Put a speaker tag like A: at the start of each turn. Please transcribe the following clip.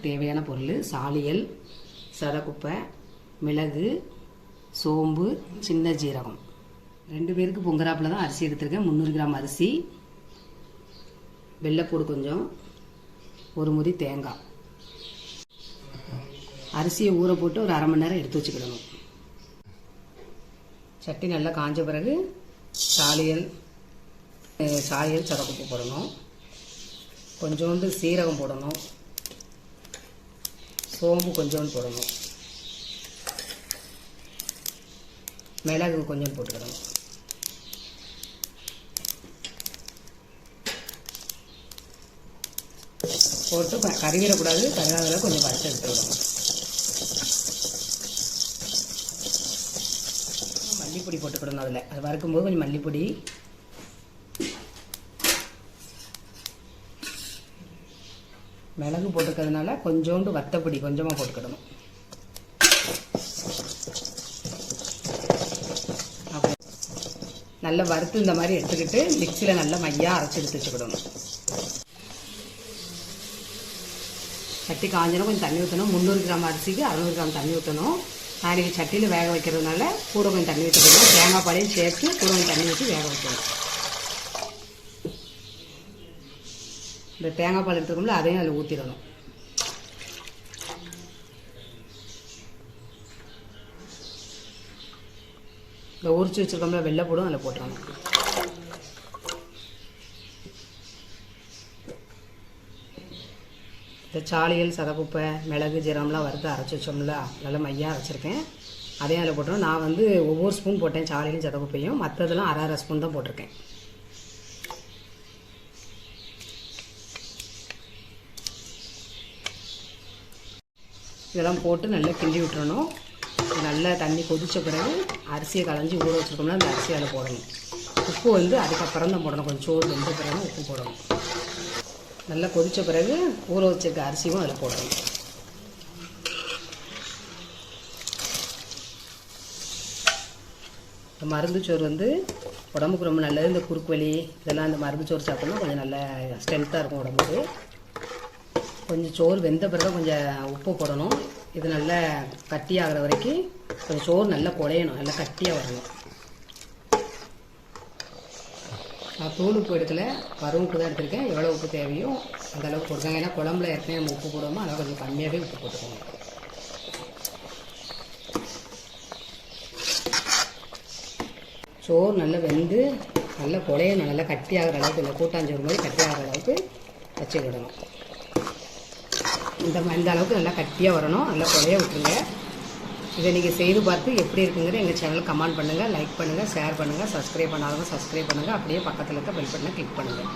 A: தேவையான பொருள் சாலியல், சதக்குப்பை, மிளகு, சோம்பு, சின்ன ஜீரகம். 2 பேருக்கு பொங்கராப்பில் தான் அரிசி எடுத்திருக்கேன். 300 கிராம் அரிசி, வெள்ளைப்பூடு கொஞ்சம், 1 முறி தேங்காய். அரிசியை ஊற போட்டு ஒரு அரை மணி நேரம் எடுத்து வச்சுக்கிடணும். சட்டி நல்லா காஞ்ச பிறகு சாலியல் சதக்குப்பை போடணும். கொஞ்சோண்டு சீரகம் போடணும். சோம்பு கொஞ்சோண்டு போடணும். மிளகு கொஞ்சம் போட்டுக்கிடணும். போட்டு கறிவிடக்கூடாது. கறியாத கொஞ்சம் வறுத்து எடுத்துக்கிடணும். மல்லிப்பொடி போட்டுக்கிடணும். அதில் அது வறுக்கும்போது கொஞ்சம் மல்லிப்பொடி, மிளகு போட்டுக்கிறதுனால கொஞ்சோண்டு வத்தப்பொடி கொஞ்சமாக போட்டுக்கிடணும். அப்புறம் நல்லா வறுத்து இந்த மாதிரி எடுத்துக்கிட்டு மிக்சியில் நல்லா மையாக அரைச்சி எடுத்து வச்சுக்கிடணும். சட்டி காஞ்சனா கொஞ்சம் தண்ணி ஊற்றணும். 300 கிராம் அரிசிக்கு 600 கிராம் தண்ணி ஊற்றணும். நாளைக்கு சட்டியில் வேக வைக்கிறதுனால கூட கொஞ்சம் தண்ணி ஊற்றிக்கணும். தேங்காய் பாலையும் சேர்த்து கூட கொஞ்சம் தண்ணி ஊற்றி வேக வைக்கணும். இந்த தேங்காய் பால் எடுத்துக்கோம்ல அதையும் அதில் ஊற்றிடணும். இந்த உரிச்சு வச்சுருக்கோம்ல வெள்ளைப்பூடும் அதில் போட்டுடணும். இந்த சாலியல், சதக்குப்பை, மிளகு, ஜீரகம்லாம் வறுத்து அரைச்சி வச்சோம்ல, நல்லா மையாக அரைச்சிருக்கேன். அதையும் அதில் போட்டுருவோம். நான் வந்து ஒவ்வொரு ஸ்பூன் போட்டேன் சாலியலும் சதக்குப்பையும். மற்றதெல்லாம் அரை ஸ்பூன் தான் போட்டிருக்கேன். இதெல்லாம் போட்டு நல்லா கிண்டி விட்டுறணும். நல்லா தண்ணி கொதித்த பிறகு அரிசியை களைஞ்சி ஊற வச்சுருக்கோம்னா அந்த அரிசியை அதில் போடணும். உப்பு வந்து அதுக்கப்புறம் தான் போடணும். கொஞ்சம் சோறு வெந்த பிறகு உப்பு போடணும். நல்லா கொதித்த பிறகு ஊற வச்சிருக்க அரிசியும் அதில் போடணும். இந்த மருந்து சோறு வந்து உடம்புக்கு ரொம்ப நல்லது. இந்த குறுக்கு வலி இதெல்லாம் இந்த மருந்து சோறு சாப்பிட்டோம்னா கொஞ்சம் நல்ல ஸ்ட்ரென்த்தாக இருக்கும் உடம்புக்கு. கொஞ்சம் சோறு வெந்த பிறகு கொஞ்சம் உப்பு போடணும். இது நல்லா கட்டியாகிற வரைக்கும் கொஞ்சம் சோறு நல்லா குழையணும், நல்லா கட்டியாக வரணும். நான் தூள் உப்பு எடுக்கலை, வரும் உப்பு தான் எடுத்திருக்கேன். எவ்வளோ உப்பு தேவையோ அந்த அளவுக்கு போட்டுக்கோங்க. ஏன்னா குழம்புல ஏற்கனவே நம்ம உப்பு போடுவோமோ அதெல்லாம் கொஞ்சம் கம்மியாகவே உப்பு போட்டுக்கோங்க. சோறு நல்லா வெந்து நல்லா குழையணும், நல்லா கட்டியாகிற அளவுக்கு, இல்லை கூட்டாஞ்சோறு மாதிரி கட்டியாகிற அளவுக்கு வச்சுக்கிடணும். இந்த அளவுக்கு நல்லா கட்டியாக வரணும். நல்லா குழைய விட்டுருங்க. இதை நீங்கள் செய்து பார்த்து எப்படி இருக்குங்கிறது எங்கள் சேனல் கமெண்ட் பண்ணுங்கள், லைக் பண்ணுங்கள், ஷேர் பண்ணுங்கள். சப்ஸ்கிரைப் பண்ணாதவங்க சப்ஸ்கிரைப் பண்ணுங்கள். அப்படியே பக்கத்தில் இருக்க பெல் பட்டனை கிளிக் பண்ணுங்கள்.